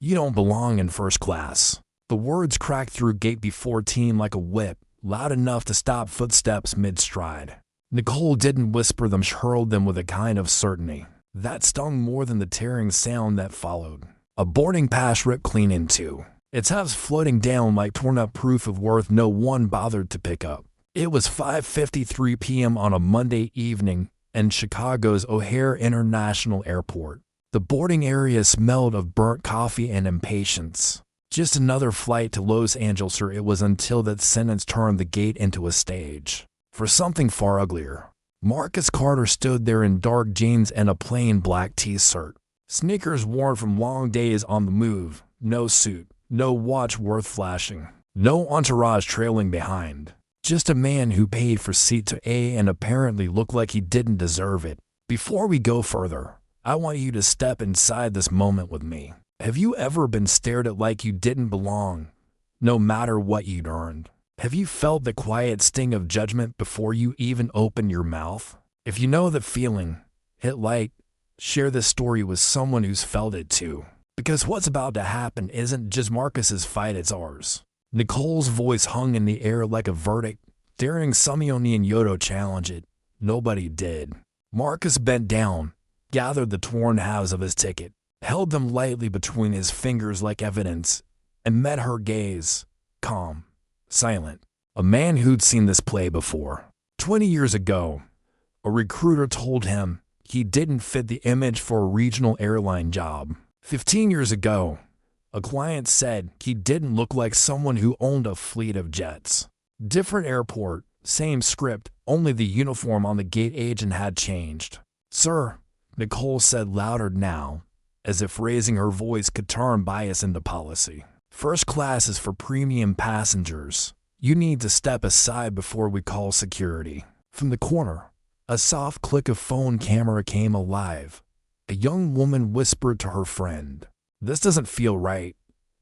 You don't belong in first class. The words cracked through gate B14 like a whip, loud enough to stop footsteps mid-stride. Nicole didn't whisper them, she hurled them with a kind of certainty that stung more than the tearing sound that followed. A boarding pass ripped clean in two, its halves floating down like torn-up proof of worth no one bothered to pick up. It was 5:53 p.m. on a Monday evening in Chicago's O'Hare International Airport. The boarding area smelled of burnt coffee and impatience. Just another flight to Los Angeles, or it was, until that sentence turned the gate into a stage for something far uglier. Marcus Carter stood there in dark jeans and a plain black t-shirt, sneakers worn from long days on the move, no suit, no watch worth flashing, no entourage trailing behind. Just a man who paid for seat to A and apparently looked like he didn't deserve it. Before we go further, I want you to step inside this moment with me. Have you ever been stared at like you didn't belong, no matter what you'd earned? Have you felt the quiet sting of judgment before you even open your mouth? If you know the feeling, hit like, share this story with someone who's felt it too. Because what's about to happen isn't just Marcus's fight, it's ours. Nicole's voice hung in the air like a verdict, daring Simeone and Yodo challenge it. Nobody did. Marcus bent down, gathered the torn halves of his ticket, held them lightly between his fingers like evidence, and met her gaze, calm, silent. A man who'd seen this play before. 20 years ago, a recruiter told him he didn't fit the image for a regional airline job. 15 years ago, a client said he didn't look like someone who owned a fleet of jets. Different airport, same script, only the uniform on the gate agent had changed. "Sir," Nicole said louder now, as if raising her voice could turn bias into policy. "First class is for premium passengers. You need to step aside before we call security." From the corner, a soft click of phone camera came alive. A young woman whispered to her friend, "This doesn't feel right."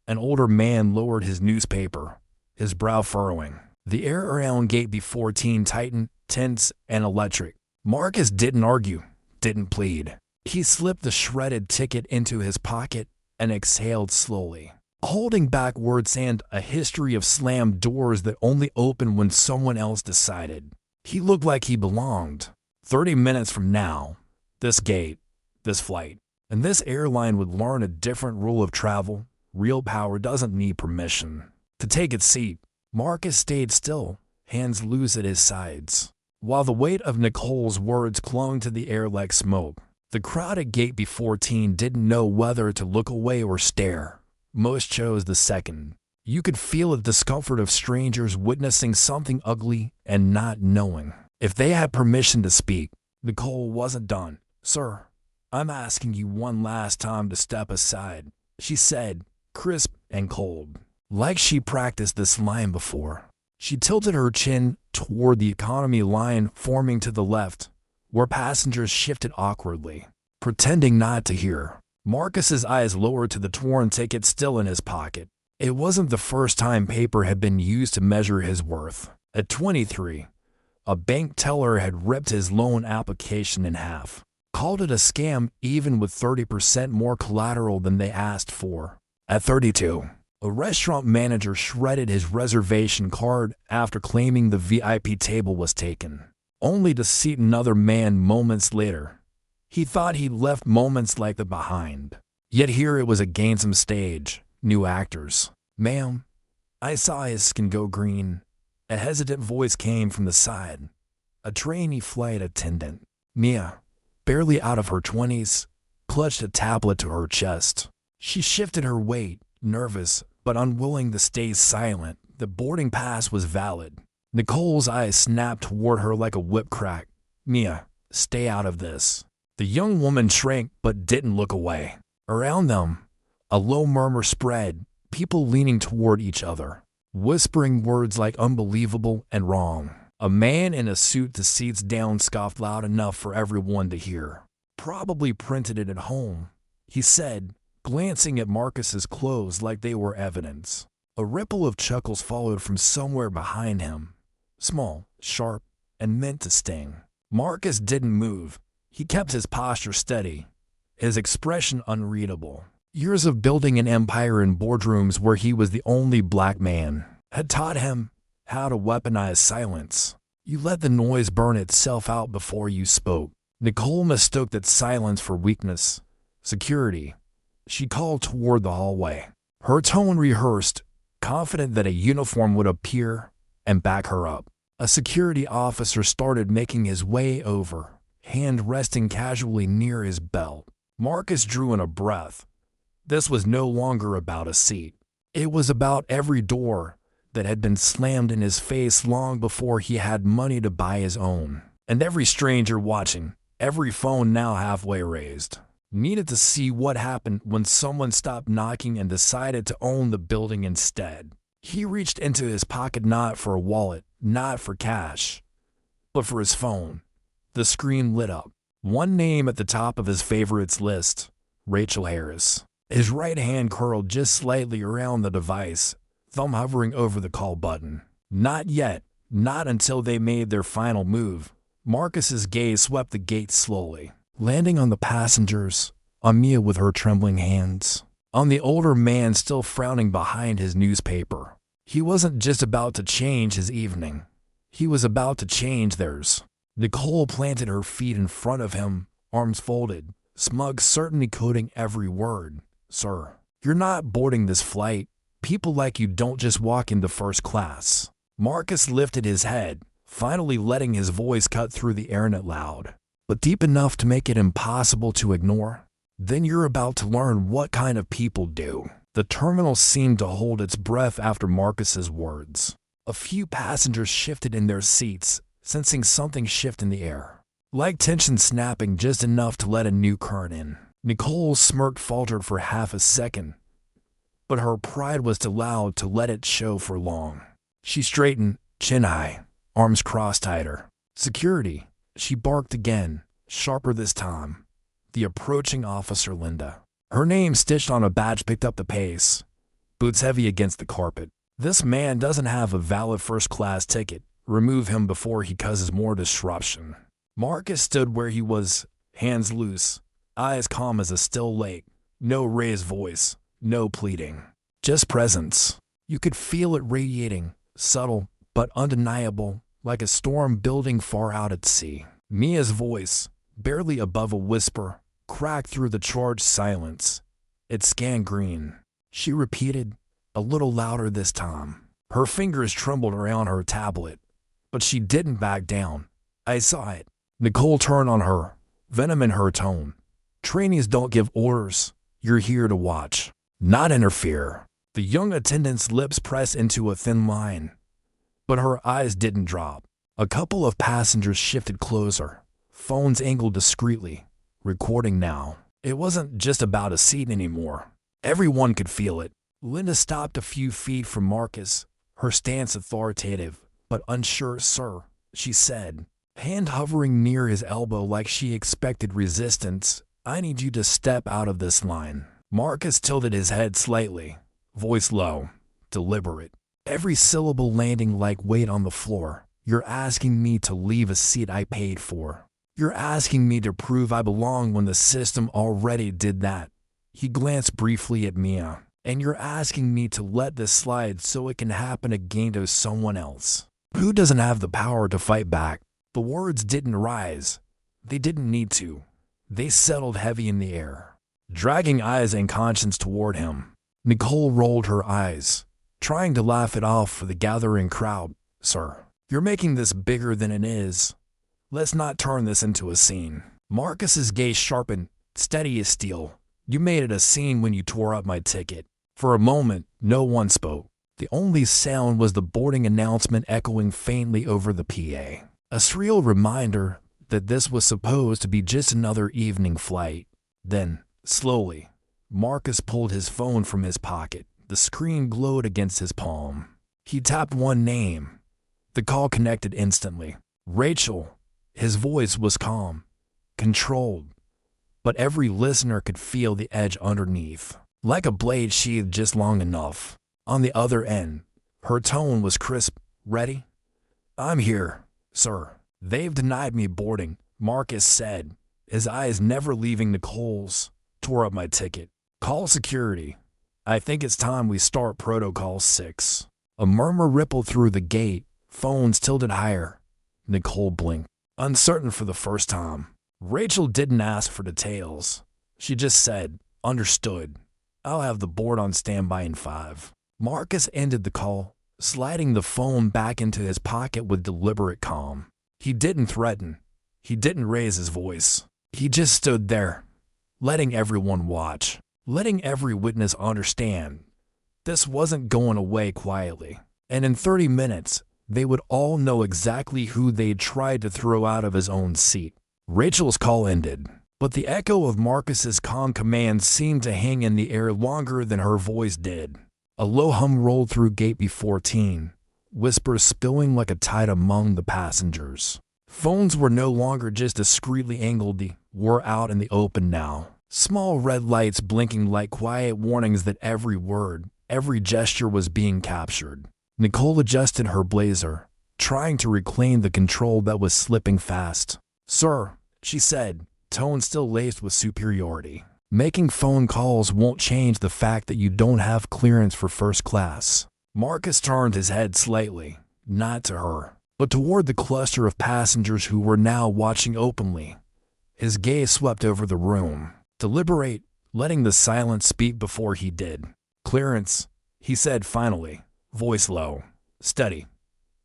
An older man lowered his newspaper, his brow furrowing. The air around gate B14 tightened, tense, and electric. Marcus didn't argue, didn't plead. He slipped the shredded ticket into his pocket and exhaled slowly, holding back words and a history of slammed doors that only opened when someone else decided. He looked like he belonged. 30 minutes from now, this gate, this flight, and this airline would learn a different rule of travel. Real power doesn't need permission to take its seat. Marcus stayed still, hands loose at his sides, while the weight of Nicole's words clung to the air like smoke. The crowd at gate B14 didn't know whether to look away or stare. Most chose the second. You could feel the discomfort of strangers witnessing something ugly and not knowing if they had permission to speak. Nicole wasn't done. "Sir, I'm asking you one last time to step aside," she said, crisp and cold, like she practiced this line before. She tilted her chin toward the economy line forming to the left, where passengers shifted awkwardly, pretending not to hear. Marcus's eyes lowered to the torn ticket still in his pocket. It wasn't the first time paper had been used to measure his worth. At 23, a bank teller had ripped his loan application in half, called it a scam even with 30% more collateral than they asked for. At 32, a restaurant manager shredded his reservation card after claiming the VIP table was taken, only to seat another man moments later. He thought he'd left moments like that behind. Yet here it was a gainsome stage, new actors. "Ma'am," I saw his skin go green. A hesitant voice came from the side. A trainee flight attendant. Mia, barely out of her 20s, clutched a tablet to her chest. She shifted her weight, nervous but unwilling to stay silent. The boarding pass was valid. Nicole's eyes snapped toward her like a whip crack. "Mia, stay out of this." The young woman shrank but didn't look away. Around them, a low murmur spread, people leaning toward each other, whispering words like unbelievable and wrong. A man in a suit the seats down scoffed loud enough for everyone to hear. "Probably printed it at home," he said, glancing at Marcus's clothes like they were evidence. A ripple of chuckles followed from somewhere behind him, small, sharp, and meant to sting. Marcus didn't move. He kept his posture steady, his expression unreadable. Years of building an empire in boardrooms where he was the only black man had taught him how to weaponize silence. You let the noise burn itself out before you spoke. Nicole mistook that silence for weakness. Security. She called toward the hallway. Her tone rehearsed, confident that a uniform would appear and back her up. A security officer started making his way over, hand resting casually near his belt. Marcus drew in a breath. This was no longer about a seat. It was about every door that had been slammed in his face long before he had money to buy his own. And every stranger watching, every phone now halfway raised, needed to see what happened when someone stopped knocking and decided to own the building instead. He reached into his pocket not for a wallet, not for cash, but for his phone. The screen lit up. One name at the top of his favorites list, Rachel Harris. His right hand curled just slightly around the device, thumb hovering over the call button. Not yet, not until they made their final move. Marcus's gaze swept the gate slowly, landing on the passengers, on Mia with her trembling hands, on the older man still frowning behind his newspaper. He wasn't just about to change his evening. He was about to change theirs. Nicole planted her feet in front of him, arms folded, smug certainly coding every word. Sir, you're not boarding this flight. People like you don't just walk into first class. Marcus lifted his head, finally letting his voice cut through the airnet loud, but deep enough to make it impossible to ignore. Then you're about to learn what kind of people do. The terminal seemed to hold its breath after Marcus's words. A few passengers shifted in their seats, sensing something shift in the air, like tension snapping just enough to let a new current in. Nicole's smirk faltered for half a second, but her pride was too loud to let it show for long. She straightened, chin high, arms crossed tighter. Security, she barked again, sharper this time. The approaching officer Linda. Her name stitched on a badge picked up the pace, boots heavy against the carpet. This man doesn't have a valid first-class ticket. Remove him before he causes more disruption. Marcus stood where he was, hands loose, eyes calm as a still lake. No raised voice, no pleading, just presence. You could feel it radiating, subtle but undeniable, like a storm building far out at sea. Mia's voice, barely above a whisper, cracked through the charged silence. It scanned green. She repeated, a little louder this time. Her fingers trembled around her tablet, but she didn't back down. I saw it. Nicole turned on her, venom in her tone. Trainees don't give orders. You're here to watch, not interfere. The young attendant's lips pressed into a thin line, but her eyes didn't drop. A couple of passengers shifted closer, phones angled discreetly, recording now. It wasn't just about a seat anymore. Everyone could feel it. Linda stopped a few feet from Marcus, her stance authoritative, but unsure. Sir, she said, hand hovering near his elbow like she expected resistance. I need you to step out of this line. Marcus tilted his head slightly, voice low, deliberate, every syllable landing like weight on the floor. You're asking me to leave a seat I paid for. You're asking me to prove I belong when the system already did that. He glanced briefly at Mia. And you're asking me to let this slide so it can happen again to someone else. Who doesn't have the power to fight back? The words didn't rise. They didn't need to. They settled heavy in the air, dragging eyes and conscience toward him. Nicole rolled her eyes, trying to laugh it off for the gathering crowd. Sir, you're making this bigger than it is. Let's not turn this into a scene. Marcus's gaze sharpened, steady as steel. You made it a scene when you tore up my ticket. For a moment, no one spoke. The only sound was the boarding announcement echoing faintly over the PA. A surreal reminder that this was supposed to be just another evening flight. Then, slowly, Marcus pulled his phone from his pocket. The screen glowed against his palm. He tapped one name. The call connected instantly. Rachel. His voice was calm, controlled, but every listener could feel the edge underneath, like a blade sheathed just long enough. On the other end, her tone was crisp. Ready? I'm here, sir. They've denied me boarding, Marcus said, his eyes never leaving Nicole's. Tore up my ticket. Call security. I think it's time we start Protocol 6. A murmur rippled through the gate, phones tilted higher. Nicole blinked, uncertain for the first time. Rachel didn't ask for details. She just said, "Understood. I'll have the board on standby in 5. Marcus ended the call, sliding the phone back into his pocket with deliberate calm. He didn't threaten. He didn't raise his voice. He just stood there, letting everyone watch, letting every witness understand. This wasn't going away quietly. And in 30 minutes, they would all know exactly who they'd tried to throw out of his own seat. Rachel's call ended, but the echo of Marcus's calm command seemed to hang in the air longer than her voice did. A low hum rolled through gate B14, whispers spilling like a tide among the passengers. Phones were no longer just discreetly angled, they were out in the open now. Small red lights blinking like quiet warnings that every word, every gesture was being captured. Nicole adjusted her blazer, trying to reclaim the control that was slipping fast. "Sir," she said, tone still laced with superiority. "Making phone calls won't change the fact that you don't have clearance for first class." Marcus turned his head slightly, not to her, but toward the cluster of passengers who were now watching openly. His gaze swept over the room, deliberate, letting the silence speak before he did. "Clearance," he said finally, voice low, steady.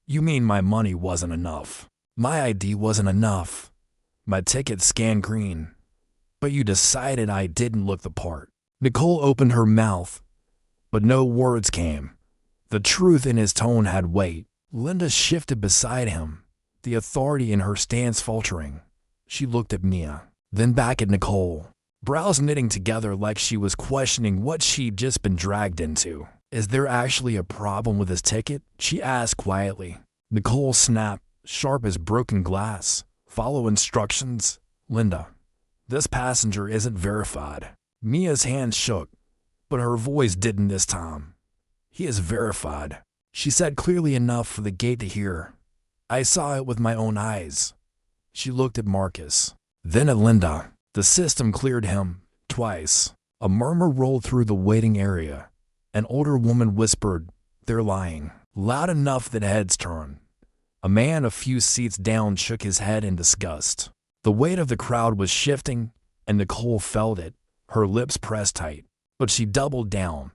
"You mean my money wasn't enough? My ID wasn't enough? My ticket scanned green? But you decided I didn't look the part." Nicole opened her mouth, but no words came. The truth in his tone had weight. Linda shifted beside him, the authority in her stance faltering. She looked at Mia, then back at Nicole, brows knitting together like she was questioning what she'd just been dragged into. "Is there actually a problem with his ticket?" she asked quietly. Nicole snapped, sharp as broken glass. "Follow instructions, Linda. This passenger isn't verified." Mia's hands shook, but her voice didn't this time. "He is verified," she said clearly enough for the gate to hear. "I saw it with my own eyes." She looked at Marcus, then at Linda. The system cleared him, twice. A murmur rolled through the waiting area. An older woman whispered, "They're lying," loud enough that heads turned. A man a few seats down shook his head in disgust. The weight of the crowd was shifting, and Nicole felt it, her lips pressed tight. But she doubled down.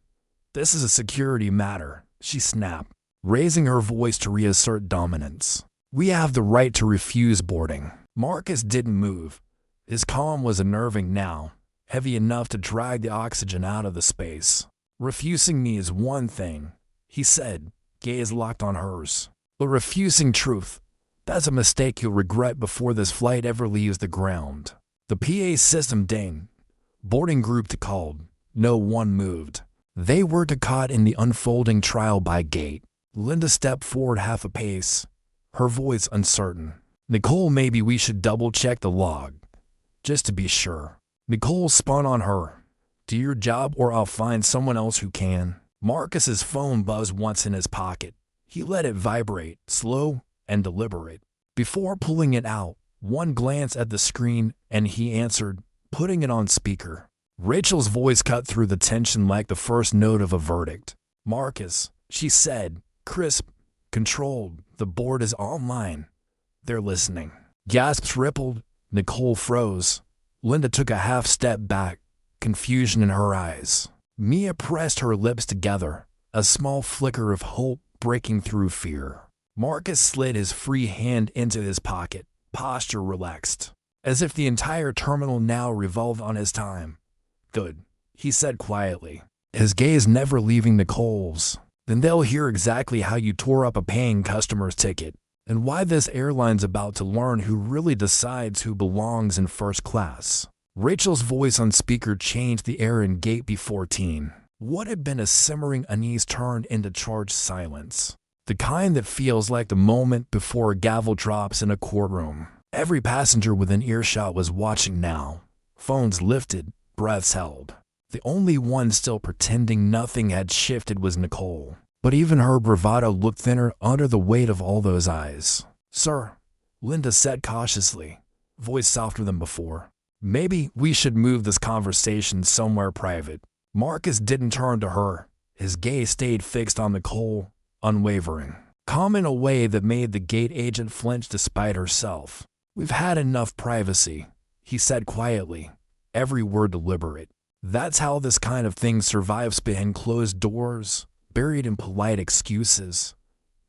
"This is a security matter," she snapped, raising her voice to reassert dominance. "We have the right to refuse boarding." Marcus didn't move. His calm was unnerving now, heavy enough to drag the oxygen out of the space. "Refusing me is one thing," he said, gaze locked on hers. "But refusing truth, that's a mistake you'll regret before this flight ever leaves the ground." The PA system dinged. Boarding group to called. No one moved. They were to caught in the unfolding trial by gate. Linda stepped forward half a pace, her voice uncertain. "Nicole, maybe we should double-check the log, just to be sure." Nicole spun on her. "Do your job or I'll find someone else who can." Marcus's phone buzzed once in his pocket. He let it vibrate, slow and deliberate. Before pulling it out, one glance at the screen and he answered, putting it on speaker. Rachel's voice cut through the tension like the first note of a verdict. "Marcus," she said, crisp, controlled, "the board is online. They're listening." Gasps rippled. Nicole froze. Linda took a half step back, confusion in her eyes. Mia pressed her lips together, a small flicker of hope breaking through fear. Marcus slid his free hand into his pocket, posture relaxed, as if the entire terminal now revolved on his time. "Good," he said quietly, his gaze never leaving Nicole's. "Then they'll hear exactly how you tore up a paying customer's ticket, and why this airline's about to learn who really decides who belongs in first class." Rachel's voice on speaker changed the air in gate B14. What had been a simmering unease turned into charged silence, the kind that feels like the moment before a gavel drops in a courtroom. Every passenger within earshot was watching now, phones lifted, breaths held. The only one still pretending nothing had shifted was Nicole. But even her bravado looked thinner under the weight of all those eyes. "Sir," Linda said cautiously, voice softer than before, "maybe we should move this conversation somewhere private." Marcus didn't turn to her. His gaze stayed fixed on Nicole, unwavering, calm in a way that made the gate agent flinch despite herself. "We've had enough privacy," he said quietly, every word deliberate. "That's how this kind of thing survives behind closed doors, buried in polite excuses.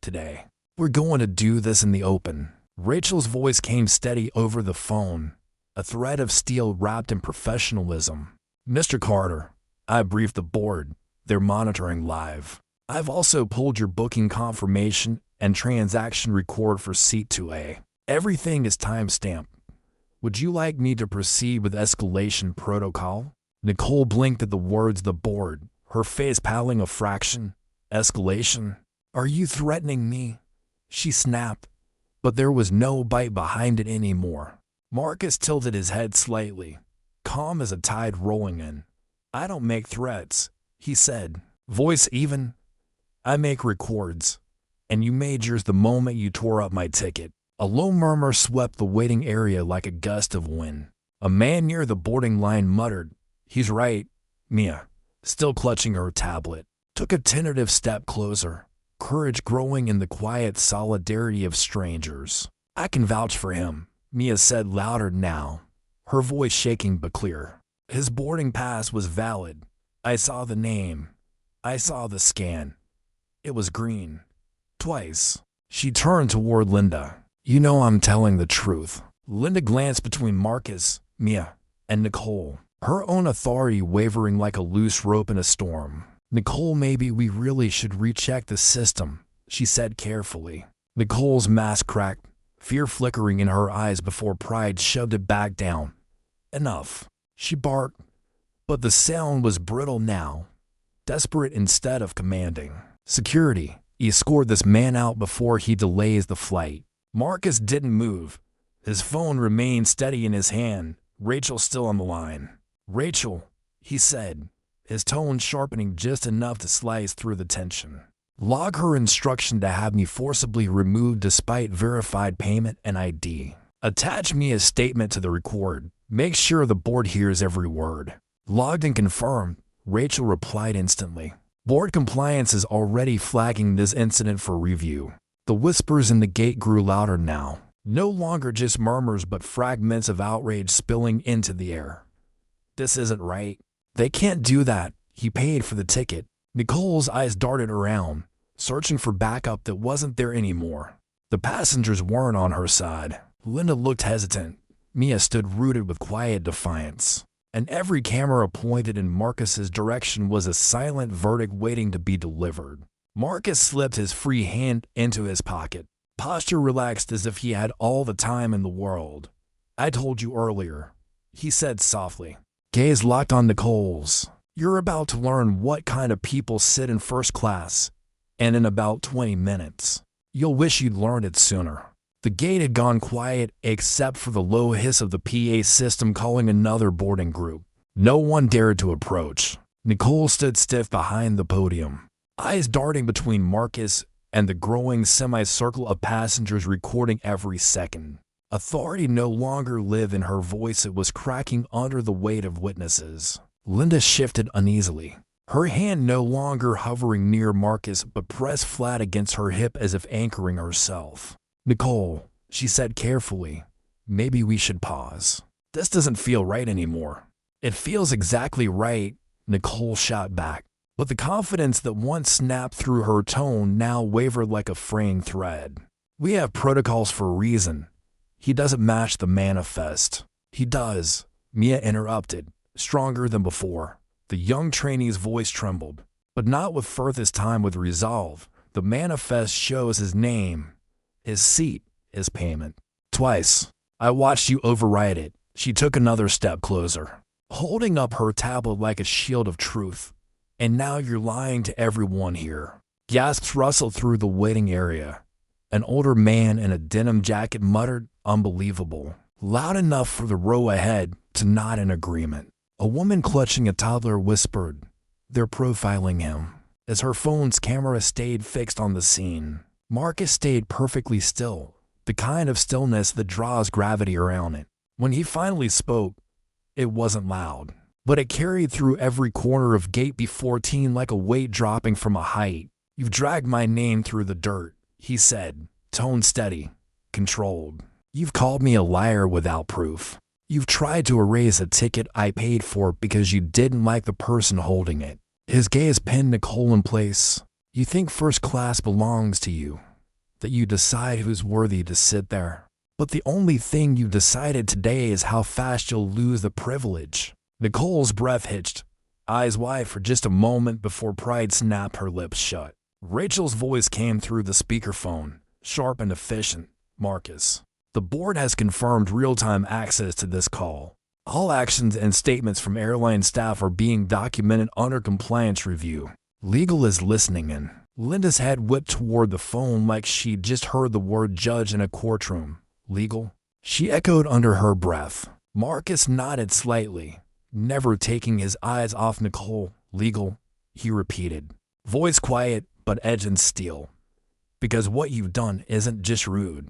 Today, we're going to do this in the open." Rachel's voice came steady over the phone, a thread of steel wrapped in professionalism. "Mr. Carter, I briefed the board. They're monitoring live. I've also pulled your booking confirmation and transaction record for Seat 2A. Everything is timestamped. Would you like me to proceed with escalation protocol?" Nicole blinked at the words the board, her face paling a fraction. "Escalation? Are you threatening me?" she snapped, but there was no bite behind it anymore. Marcus tilted his head slightly, calm as a tide rolling in. "I don't make threats," he said, voice even. "I make records, and you made yours the moment you tore up my ticket." A low murmur swept the waiting area like a gust of wind. A man near the boarding line muttered, "He's right." Mia, still clutching her tablet, took a tentative step closer, courage growing in the quiet solidarity of strangers. "I can vouch for him," Mia said louder now, her voice shaking but clear. "His boarding pass was valid. I saw the name. I saw the scan. It was green. Twice." She turned toward Linda. "You know I'm telling the truth." Linda glanced between Marcus, Mia, and Nicole, her own authority wavering like a loose rope in a storm. "Nicole, maybe we really should recheck the system," she said carefully. Nicole's mask cracked, fear flickering in her eyes before pride shoved it back down. "Enough," she barked, but the sound was brittle now, desperate instead of commanding. "Security, escort this man out before he delays the flight." Marcus didn't move. His phone remained steady in his hand, Rachel still on the line. "Rachel," he said, his tone sharpening just enough to slice through the tension. "Log her instruction to have me forcibly removed despite verified payment and ID. Attach me a statement to the record. Make sure the board hears every word." "Logged and confirmed," Rachel replied instantly. "Board compliance is already flagging this incident for review." The whispers in the gate grew louder now, no longer just murmurs but fragments of outrage spilling into the air. "This isn't right. They can't do that. He paid for the ticket." Nicole's eyes darted around, searching for backup that wasn't there anymore. The passengers weren't on her side. Linda looked hesitant. Mia stood rooted with quiet defiance. And every camera pointed in Marcus's direction was a silent verdict waiting to be delivered. Marcus slipped his free hand into his pocket, posture relaxed as if he had all the time in the world. "I told you earlier," he said softly. Gaze locked on Nicole's. "You're about to learn what kind of people sit in first class, and in about 20 minutes. You'll wish you'd learned it sooner." The gate had gone quiet except for the low hiss of the PA system calling another boarding group. No one dared to approach. Nicole stood stiff behind the podium, eyes darting between Marcus and the growing semicircle of passengers recording every second. Authority no longer lived in her voice, it was cracking under the weight of witnesses. Linda shifted uneasily, her hand no longer hovering near Marcus but pressed flat against her hip as if anchoring herself. "Nicole," she said carefully, "maybe we should pause. This doesn't feel right anymore." "It feels exactly right," Nicole shot back, but the confidence that once snapped through her tone now wavered like a fraying thread. "We have protocols for a reason. He doesn't match the manifest." "He does," Mia interrupted, stronger than before. The young trainee's voice trembled, but not with mirth this time, with resolve. "The manifest shows his name, his seat, his payment. Twice. I watched you override it." She took another step closer, holding up her tablet like a shield of truth. "And now you're lying to everyone here." Gasps rustled through the waiting area. An older man in a denim jacket muttered, "Unbelievable," loud enough for the row ahead to nod in agreement. A woman clutching a toddler whispered, "They're profiling him," as her phone's camera stayed fixed on the scene. Marcus stayed perfectly still, the kind of stillness that draws gravity around it. When he finally spoke, it wasn't loud, but it carried through every corner of Gate B14 like a weight dropping from a height. "You've dragged my name through the dirt," he said, tone steady, controlled. "You've called me a liar without proof. You've tried to erase a ticket I paid for because you didn't like the person holding it." His gaze pinned Nicole in place. "You think first class belongs to you, that you decide who's worthy to sit there. But the only thing you've decided today is how fast you'll lose the privilege." Nicole's breath hitched, eyes wide for just a moment before pride snapped her lips shut. Rachel's voice came through the speakerphone, sharp and efficient. "Marcus, the board has confirmed real-time access to this call. All actions and statements from airline staff are being documented under compliance review. Legal is listening in." Linda's head whipped toward the phone like she'd just heard the word judge in a courtroom. "Legal?" she echoed under her breath. Marcus nodded slightly, never taking his eyes off Nicole. "Legal," he repeated, voice quiet but edged in steel. "Because what you've done isn't just rude.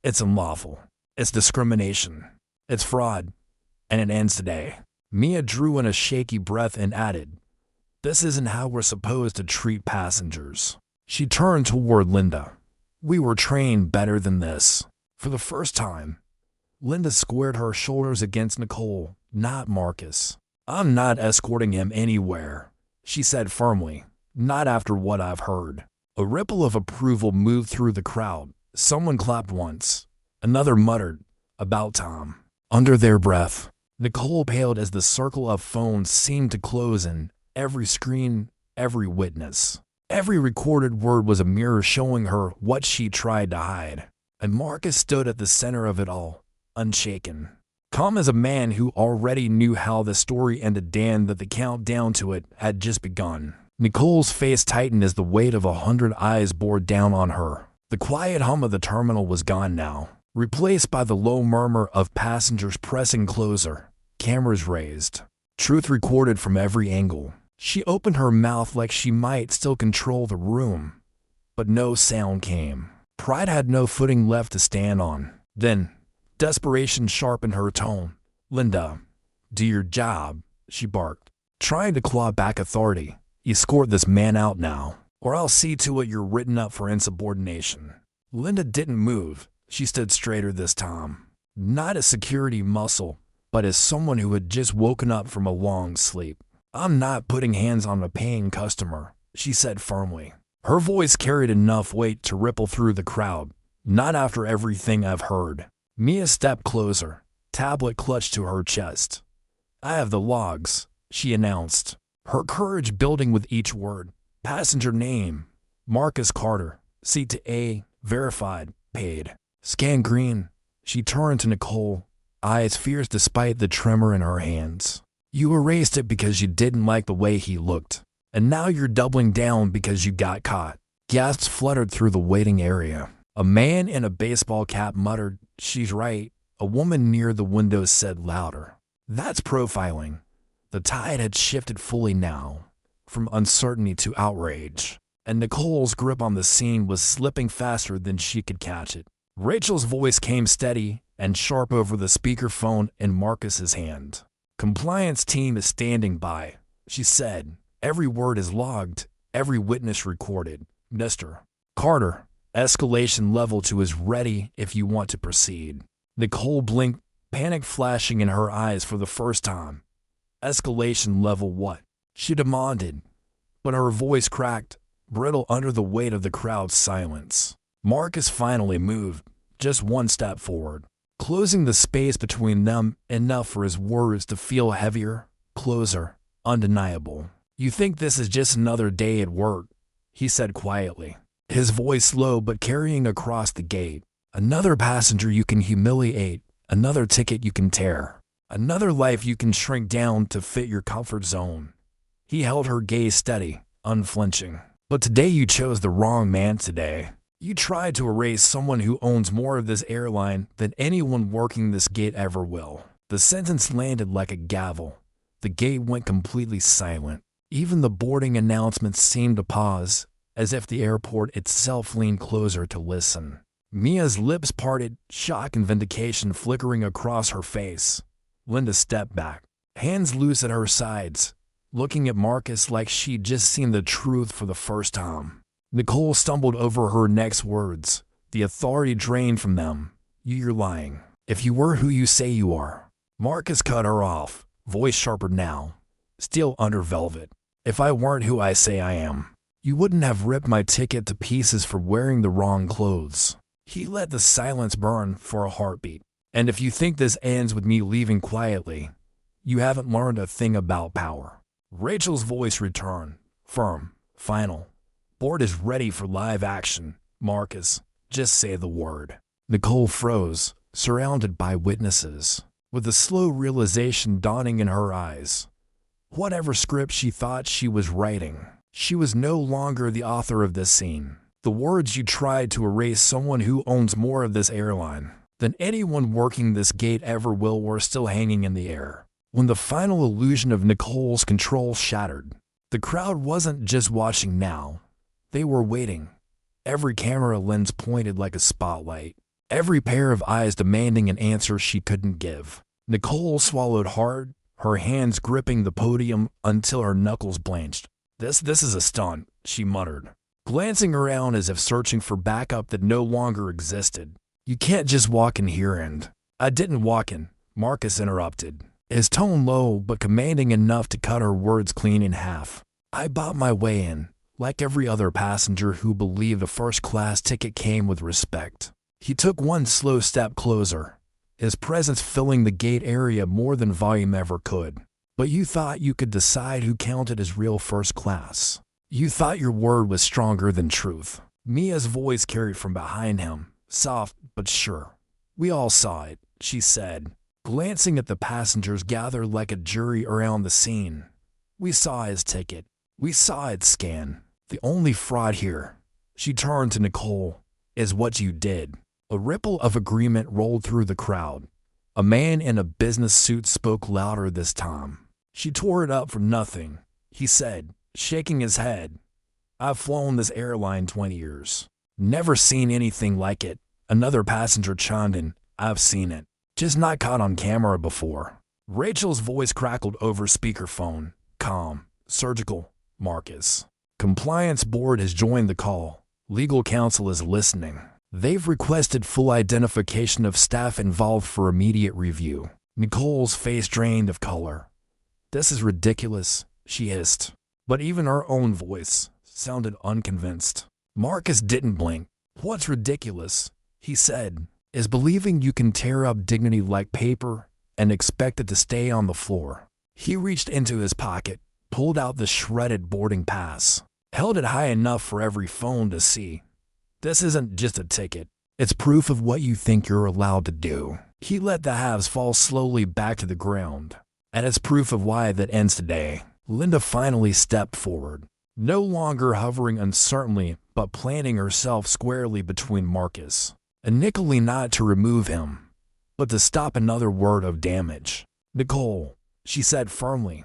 It's unlawful. It's discrimination. It's fraud. And it ends today." Mia drew in a shaky breath and added, "This isn't how we're supposed to treat passengers." She turned toward Linda. "We were trained better than this." For the first time, Linda squared her shoulders against Nicole, not Marcus. "I'm not escorting him anywhere," she said firmly. "Not after what I've heard." A ripple of approval moved through the crowd. Someone clapped once. Another muttered, "About time." Under their breath, Nicole paled as the circle of phones seemed to close in. Every screen, every witness, every recorded word was a mirror showing her what she tried to hide. And Marcus stood at the center of it all, unshaken, calm as a man who already knew how the story ended and that the countdown to it had just begun. Nicole's face tightened as the weight of 100 eyes bore down on her. The quiet hum of the terminal was gone now, replaced by the low murmur of passengers pressing closer, cameras raised, truth recorded from every angle. She opened her mouth like she might still control the room, but no sound came. Pride had no footing left to stand on. Then, desperation sharpened her tone. "Linda, do your job," she barked, trying to claw back authority. "Escort this man out now, or I'll see to it you're written up for insubordination." Linda didn't move. She stood straighter this time, not as security muscle, but as someone who had just woken up from a long sleep. "I'm not putting hands on a paying customer," she said firmly. Her voice carried enough weight to ripple through the crowd. "Not after everything I've heard." Mia stepped closer, tablet clutched to her chest. "I have the logs," she announced, her courage building with each word. "Passenger name, Marcus Carter. Seat to A, verified, paid. Scan green." She turned to Nicole, eyes fierce despite the tremor in her hands. "You erased it because you didn't like the way he looked. And now you're doubling down because you got caught." Gasps fluttered through the waiting area. A man in a baseball cap muttered, "She's right." A woman near the window said louder, "That's profiling." The tide had shifted fully now, from uncertainty to outrage, and Nicole's grip on the scene was slipping faster than she could catch it. Rachel's voice came steady and sharp over the speakerphone in Marcus's hand. "Compliance team is standing by," she said. "Every word is logged, every witness recorded. Mr. Carter, escalation level 2 is ready if you want to proceed." Nicole blinked, panic flashing in her eyes for the first time. "Escalation level what?" she demanded, but her voice cracked, brittle under the weight of the crowd's silence. Marcus finally moved, just one step forward, closing the space between them enough for his words to feel heavier, closer, undeniable. "You think this is just another day at work," he said quietly, his voice low but carrying across the gate. "Another passenger you can humiliate, another ticket you can tear, another life you can shrink down to fit your comfort zone." He held her gaze steady, unflinching. "But today you chose the wrong man today. You tried to erase someone who owns more of this airline than anyone working this gate ever will." The sentence landed like a gavel. The gate went completely silent. Even the boarding announcements seemed to pause, as if the airport itself leaned closer to listen. Mia's lips parted, shock and vindication flickering across her face. Linda stepped back, hands loose at her sides, looking at Marcus like she'd just seen the truth for the first time. Nicole stumbled over her next words, the authority drained from them. You're lying. If you were who you say you are. Marcus cut her off, voice sharper now, still under velvet. If I weren't who I say I am, you wouldn't have ripped my ticket to pieces for wearing the wrong clothes. He let the silence burn for a heartbeat. And if you think this ends with me leaving quietly, you haven't learned a thing about power. Rachel's voice returned, firm, final. Board is ready for live action. Marcus, just say the word. Nicole froze, surrounded by witnesses, with the slow realization dawning in her eyes. Whatever script she thought she was writing, she was no longer the author of this scene. The words you tried to erase someone who owns more of this airline than anyone working this gate ever will were still hanging in the air. When the final illusion of Nicole's control shattered, the crowd wasn't just watching now. They were waiting. Every camera lens pointed like a spotlight. Every pair of eyes demanding an answer she couldn't give. Nicole swallowed hard, her hands gripping the podium until her knuckles blanched. This is a stunt, she muttered, glancing around as if searching for backup that no longer existed. You can't just walk in here and... I didn't walk in, Marcus interrupted, his tone low but commanding enough to cut her words clean in half. I bought my way in, like every other passenger who believed a first-class ticket came with respect. He took one slow step closer, his presence filling the gate area more than volume ever could. But you thought you could decide who counted as real first class. You thought your word was stronger than truth. Mia's voice carried from behind him, soft but sure. We all saw it, she said, glancing at the passengers gathered like a jury around the scene. We saw his ticket. We saw it scan. The only fraud here, she turned to Nicole, is what you did. A ripple of agreement rolled through the crowd. A man in a business suit spoke louder this time. She tore it up for nothing, he said, shaking his head. I've flown this airline 20 years. Never seen anything like it. Another passenger chimed in. I've seen it. Just not caught on camera before. Rachel's voice crackled over speakerphone. Calm. Surgical. Marcus. Compliance board has joined the call. Legal counsel is listening. They've requested full identification of staff involved for immediate review. Nicole's face drained of color. This is ridiculous, she hissed. But even her own voice sounded unconvinced. Marcus didn't blink. What's ridiculous, he said, is believing you can tear up dignity like paper and expect it to stay on the floor. He reached into his pocket, pulled out the shredded boarding pass, held it high enough for every phone to see. This isn't just a ticket. It's proof of what you think you're allowed to do. He let the halves fall slowly back to the ground. And it's proof of why that ends today. Linda finally stepped forward, no longer hovering uncertainly, but planting herself squarely between Marcus. Initially not to remove him, but to stop another word of damage. Nicole, she said firmly,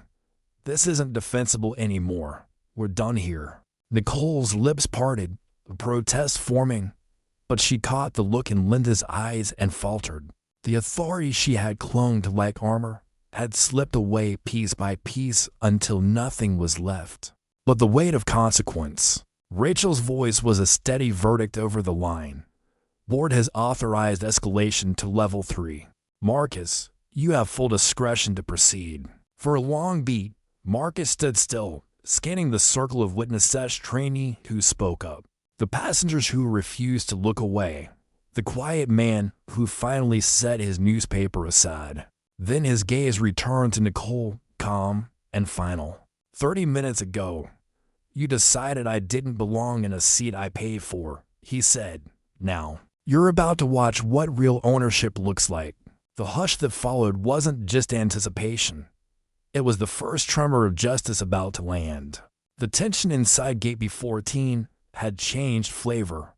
this isn't defensible anymore. We're done here. Nicole's lips parted, a protest forming, but she caught the look in Linda's eyes and faltered. The authority she had clung to like armor had slipped away piece by piece until nothing was left but the weight of consequence. Rachel's voice was a steady verdict over the line. Board has authorized escalation to level 3. Marcus, you have full discretion to proceed. For a long beat, Marcus stood still, scanning the circle of witness trainee who spoke up. The passengers who refused to look away. The quiet man who finally set his newspaper aside. Then his gaze returned to Nicole, calm and final. 30 minutes ago, you decided I didn't belong in a seat I paid for, he said. Now, you're about to watch what real ownership looks like. The hush that followed wasn't just anticipation. It was the first tremor of justice about to land. The tension inside Gate B14 had changed flavor.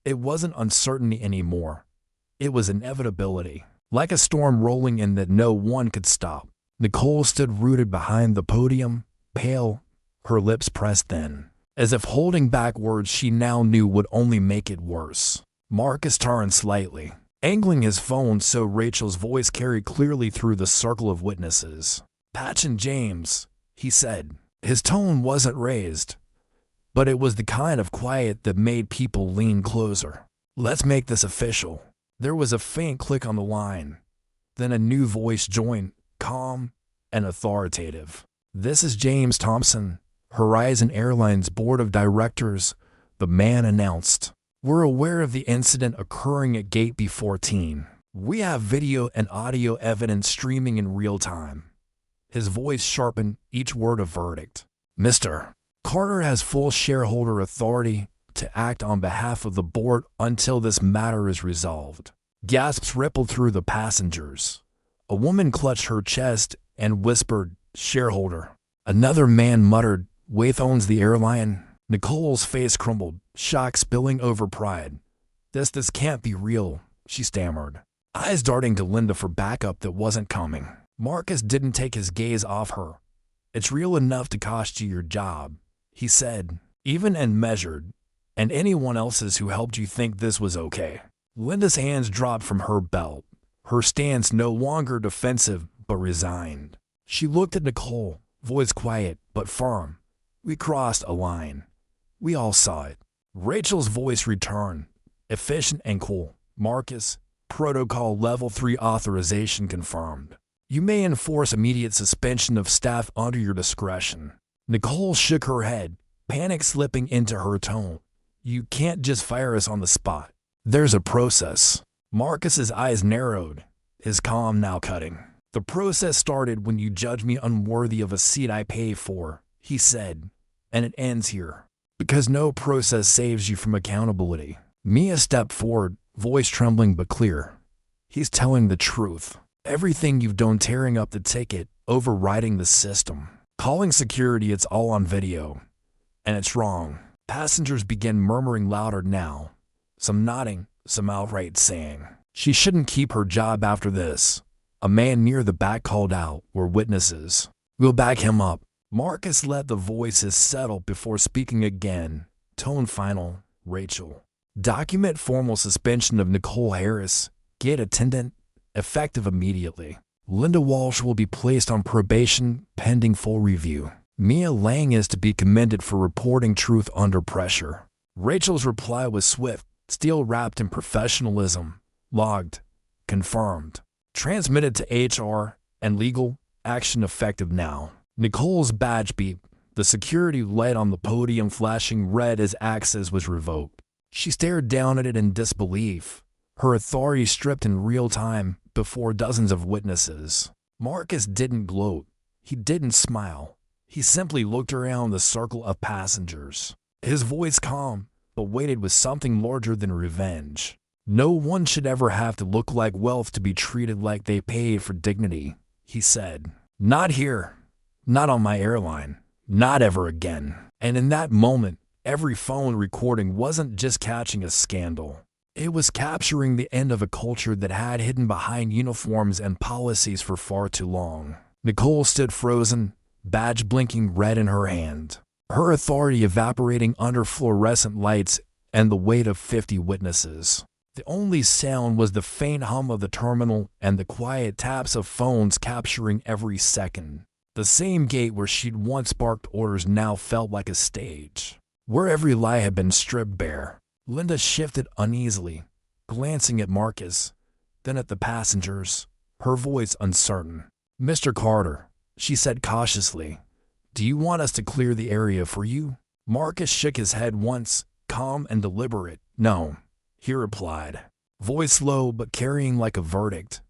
It wasn't uncertainty anymore. It was inevitability. Like a storm rolling in that no one could stop. Nicole stood rooted behind the podium, pale, her lips pressed thin, as if holding back words she now knew would only make it worse. Marcus turned slightly, angling his phone so Rachel's voice carried clearly through the circle of witnesses. "Patch and James," he said. His tone wasn't raised, but it was the kind of quiet that made people lean closer. "Let's make this official." There was a faint click on the line. Then a new voice joined, calm and authoritative. "This is James Thompson, Horizon Airlines Board of Directors," the man announced. "We're aware of the incident occurring at Gate B14. We have video and audio evidence streaming in real time." His voice sharpened, each word a verdict. "Mr. Carter has full shareholder authority to act on behalf of the board until this matter is resolved." Gasps rippled through the passengers. A woman clutched her chest and whispered, "Shareholder." Another man muttered, "Waith owns the airline." Nicole's face crumbled, shock spilling over pride. This can't be real," she stammered, eyes darting to Linda for backup that wasn't coming. Marcus didn't take his gaze off her. "It's real enough to cost you your job," he said, even and measured, "and anyone else's who helped you think this was okay." Linda's hands dropped from her belt, her stance no longer defensive but resigned. She looked at Nicole, voice quiet but firm. "We crossed a line. We all saw it." Rachel's voice returned, efficient and cool. "Marcus, Protocol Level 3 authorization confirmed. You may enforce immediate suspension of staff under your discretion." Nicole shook her head, panic slipping into her tone. "You can't just fire us on the spot. There's a process." Marcus's eyes narrowed, his calm now cutting. "The process started when you judged me unworthy of a seat I pay for," he said, "and it ends here. Because no process saves you from accountability." Mia stepped forward, voice trembling but clear. "He's telling the truth. Everything you've done, tearing up the ticket, overriding the system, calling security, it's all on video. And it's wrong." Passengers began murmuring louder now, some nodding, some outright saying, "She shouldn't keep her job after this." A man near the back called out, "We're witnesses. We'll back him up." Marcus let the voices settle before speaking again, tone final. "Rachel, document formal suspension of Nicole Harris, gate attendant, effective immediately. Linda Walsh will be placed on probation pending full review. Mia Lang is to be commended for reporting truth under pressure." Rachel's reply was swift, steel wrapped in professionalism. "Logged. Confirmed. Transmitted to HR and legal. Action effective now." Nicole's badge beeped, the security light on the podium flashing red as access was revoked. She stared down at it in disbelief, her authority stripped in real time before dozens of witnesses. Marcus didn't gloat. He didn't smile. He simply looked around the circle of passengers. His voice calm, but weighted with something larger than revenge. "No one should ever have to look like wealth to be treated like they paid for dignity," he said. "Not here. Not on my airline. Not ever again." And in that moment, every phone recording wasn't just catching a scandal. It was capturing the end of a culture that had hidden behind uniforms and policies for far too long. Nicole stood frozen, badge blinking red in her hand, her authority evaporating under fluorescent lights and the weight of 50 witnesses. The only sound was the faint hum of the terminal and the quiet taps of phones capturing every second. The same gate where she'd once barked orders now felt like a stage, where every lie had been stripped bare. Linda shifted uneasily, glancing at Marcus, then at the passengers, her voice uncertain. "Mr. Carter," she said cautiously, "do you want us to clear the area for you?" Marcus shook his head once, calm and deliberate. "No," he replied, voice low but carrying like a verdict.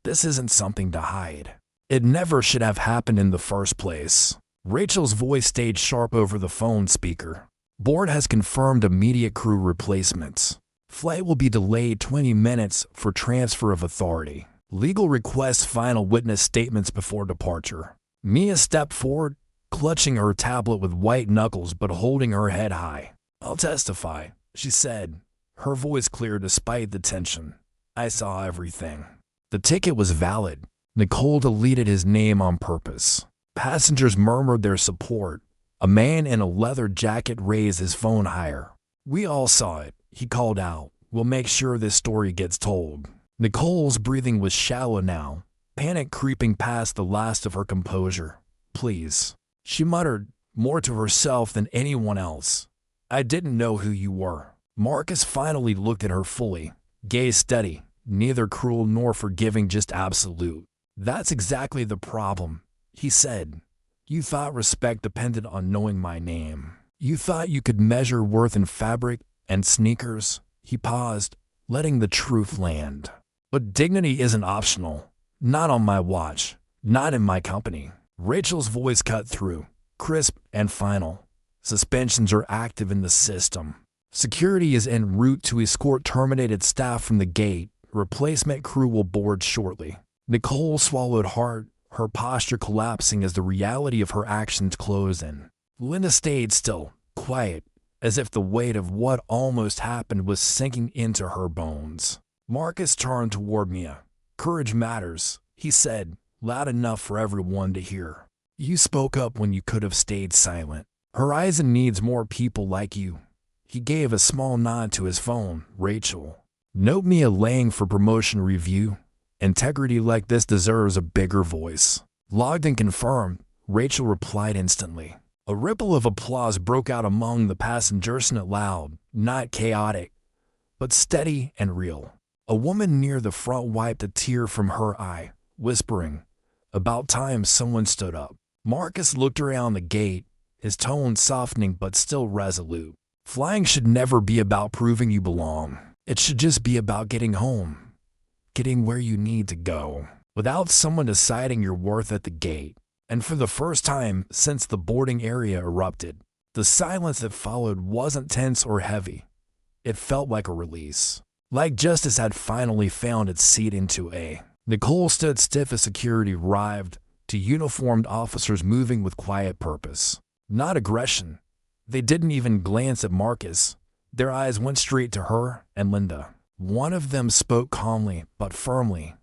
"This isn't something to hide. It never should have happened in the first place." Rachel's voice stayed sharp over the phone speaker. "Board has confirmed immediate crew replacements. Flight will be delayed 20 minutes for transfer of authority. Legal requests final witness statements before departure." Mia stepped forward, clutching her tablet with white knuckles but holding her head high. "I'll testify," she said, her voice clear despite the tension. "I saw everything." The ticket was valid. Nicole deleted his name on purpose. Passengers murmured their support. A man in a leather jacket raised his phone higher. "We all saw it," he called out. "We'll make sure this story gets told." Nicole's breathing was shallow now, panic creeping past the last of her composure. "Please," she muttered, more to herself than anyone else. "I didn't know who you were." Marcus finally looked at her fully, gaze steady, neither cruel nor forgiving, just absolute. "That's exactly the problem," he said. "You thought respect depended on knowing my name. You thought you could measure worth in fabric and sneakers." He paused, letting the truth land. "But dignity isn't optional. Not on my watch. Not in my company." Rachel's voice cut through, crisp and final. "Suspensions are active in the system. Security is en route to escort terminated staff from the gate. Replacement crew will board shortly." Nicole swallowed hard, her posture collapsing as the reality of her actions closed in. Linda stayed still, quiet, as if the weight of what almost happened was sinking into her bones. Marcus turned toward Mia. "Courage matters," he said, loud enough for everyone to hear. "You spoke up when you could have stayed silent. Horizon needs more people like you." He gave a small nod to his phone. "Rachel, note Mia laying for promotion review. Integrity like this deserves a bigger voice." "Logged and confirmed," Rachel replied instantly. A ripple of applause broke out among the passengers, not loud, not chaotic, but steady and real. A woman near the front wiped a tear from her eye, whispering, "About time someone stood up." Marcus looked around the gate, his tone softening but still resolute. "Flying should never be about proving you belong. It should just be about getting home, getting where you need to go, without someone deciding your worth at the gate." And for the first time since the boarding area erupted, the silence that followed wasn't tense or heavy. It felt like a release, like justice had finally found its seat into A. Nicole stood stiff as security arrived, to uniformed officers moving with quiet purpose. Not aggression. They didn't even glance at Marcus. Their eyes went straight to her and Linda. One of them spoke calmly but firmly.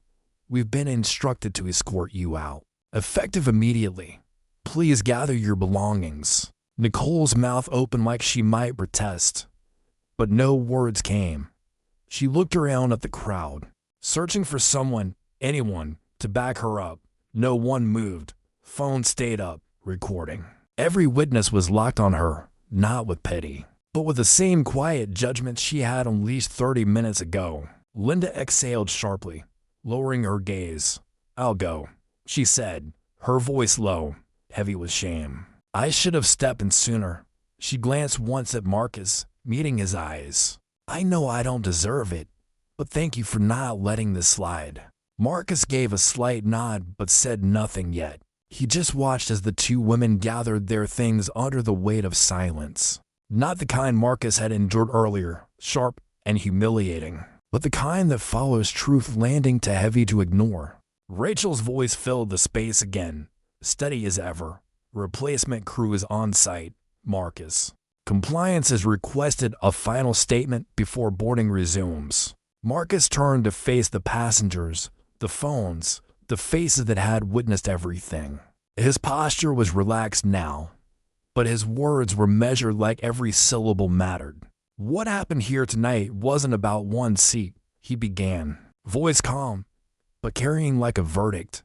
"We've been instructed to escort you out. Effective immediately. Please gather your belongings." Nicole's mouth opened like she might protest, but no words came. She looked around at the crowd, searching for someone, anyone, to back her up. No one moved. Phone stayed up, recording. Every witness was locked on her, not with pity, but with the same quiet judgment she had unleashed 30 minutes ago. Linda exhaled sharply, lowering her gaze. "I'll go," she said, her voice low, heavy with shame. "I should have stepped in sooner." She glanced once at Marcus, meeting his eyes. "I know I don't deserve it, but thank you for not letting this slide." Marcus gave a slight nod but said nothing yet. He just watched as the two women gathered their things under the weight of silence. Not the kind Marcus had endured earlier, sharp and humiliating, but the kind that follows truth landing too heavy to ignore. Rachel's voice filled the space again, steady as ever. "Replacement crew is on site, Marcus. Compliance has requested a final statement before boarding resumes." Marcus turned to face the passengers, the phones, the faces that had witnessed everything. His posture was relaxed now, but his words were measured like every syllable mattered. "What happened here tonight wasn't about one seat," he began, voice calm, but carrying like a verdict.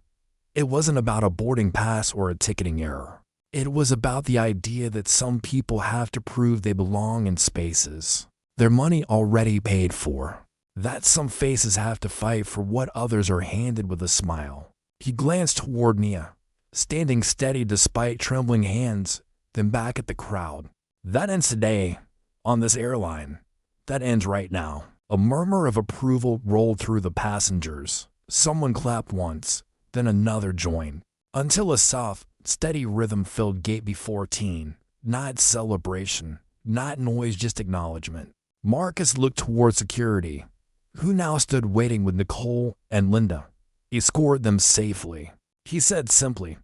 "It wasn't about a boarding pass or a ticketing error. It was about the idea that some people have to prove they belong in spaces their money already paid for. That some faces have to fight for what others are handed with a smile." He glanced toward Mia, standing steady despite trembling hands, then back at the crowd. "That ends today, on this airline. That ends right now." A murmur of approval rolled through the passengers. Someone clapped once, then another joined, until a soft, steady rhythm filled Gate B14. Not celebration, not noise, just acknowledgement. Marcus looked toward security, who now stood waiting with Nicole and Linda. "Escort them safely," he said simply,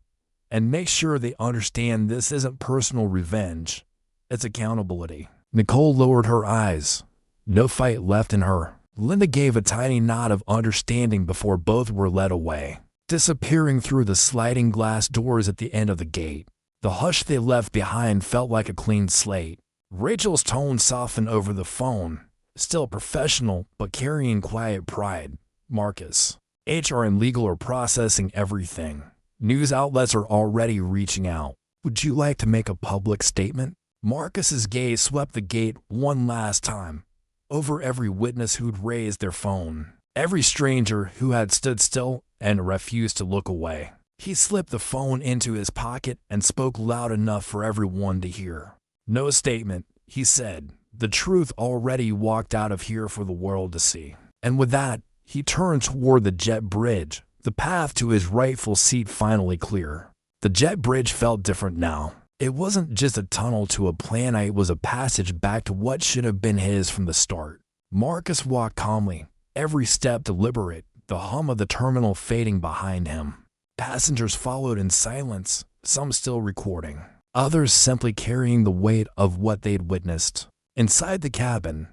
"and make sure they understand this isn't personal revenge, it's accountability." Nicole lowered her eyes, no fight left in her. Linda gave a tiny nod of understanding before both were led away, disappearing through the sliding glass doors at the end of the gate. The hush they left behind felt like a clean slate. Rachel's tone softened over the phone, still professional but carrying quiet pride. "Marcus, HR and legal are processing everything. News outlets are already reaching out. Would you like to make a public statement? Marcus's gaze swept the gate one last time, over every witness who'd raised their phone, every stranger who had stood still and refused to look away. He slipped the phone into his pocket and spoke loud enough for everyone to hear. No statement, he said. The truth already walked out of here for the world to see. And with that, he turned toward the jet bridge, the path to his rightful seat finally clear. The jet bridge felt different now. It wasn't just a tunnel to a planet, it was a passage back to what should have been his from the start. Marcus walked calmly, every step deliberate, the hum of the terminal fading behind him. Passengers followed in silence, some still recording, others simply carrying the weight of what they'd witnessed. Inside the cabin,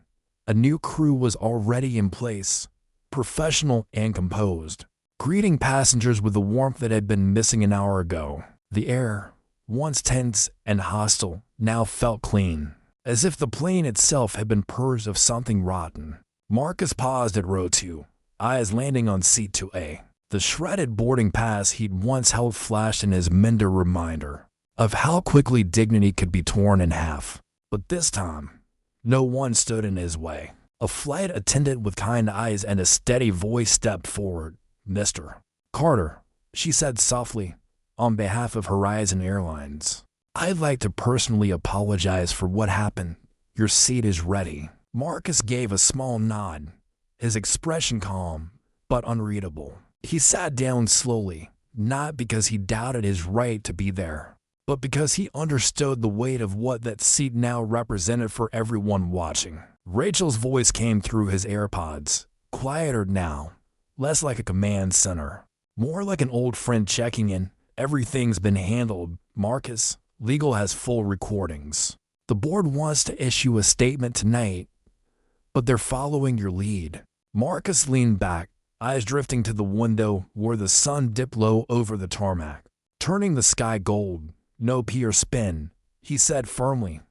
a new crew was already in place, professional and composed, greeting passengers with the warmth that had been missing an hour ago. The air, once tense and hostile, now felt clean, as if the plane itself had been purged of something rotten. Marcus paused at row 2, eyes landing on seat 2A. The shredded boarding pass he'd once held flashed in his mental reminder of how quickly dignity could be torn in half. But this time, no one stood in his way. A flight attendant with kind eyes and a steady voice stepped forward. "Mr. Carter," she said softly, "on behalf of Horizon Airlines, I'd like to personally apologize for what happened. Your seat is ready." Marcus gave a small nod, his expression calm but unreadable. He sat down slowly, not because he doubted his right to be there, but because he understood the weight of what that seat now represented for everyone watching. Rachel's voice came through his AirPods, quieter now, less like a command center, more like an old friend checking in. "Everything's been handled, Marcus. Legal has full recordings. The board wants to issue a statement tonight, but they're following your lead." Marcus leaned back, eyes drifting to the window where the sun dipped low over the tarmac, turning the sky gold. "No pee or spin," he said firmly.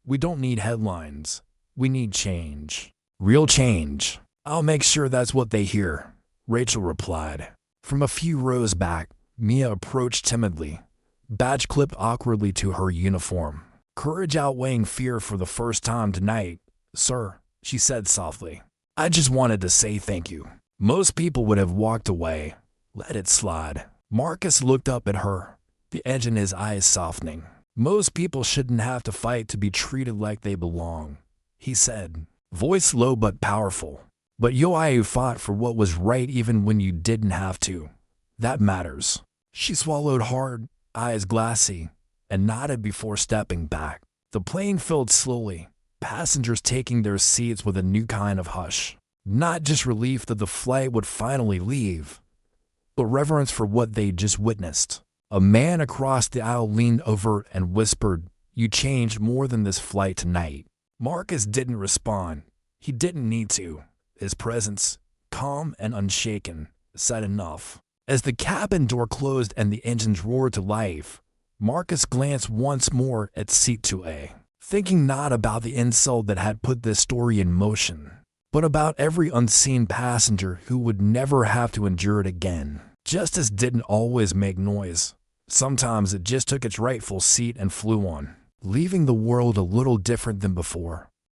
"We don't need headlines. We need change. Real change." "I'll make sure that's what they hear," Rachel replied. From a few rows back, Mia approached timidly, badge clipped awkwardly to her uniform. Courage outweighing fear for the first time tonight. "Sir," she said softly, "I just wanted to say thank you." Most people would have walked away, let it slide. Marcus looked up at her, the edge in his eyes softening. "Most people shouldn't have to fight to be treated like they belong," he said, voice low but powerful. "But you fought for what was right even when you didn't have to. That matters." She swallowed hard, eyes glassy, and nodded before stepping back. The plane filled slowly, passengers taking their seats with a new kind of hush. Not just relief that the flight would finally leave, but reverence for what they'd just witnessed. A man across the aisle leaned over and whispered, "You changed more than this flight tonight." Marcus didn't respond. He didn't need to. His presence, calm and unshaken, said enough. As the cabin door closed and the engines roared to life, Marcus glanced once more at seat 2A, thinking not about the insult that had put this story in motion, but about every unseen passenger who would never have to endure it again. Justice didn't always make noise. Sometimes it just took its rightful seat and flew on, leaving the world a little different than before.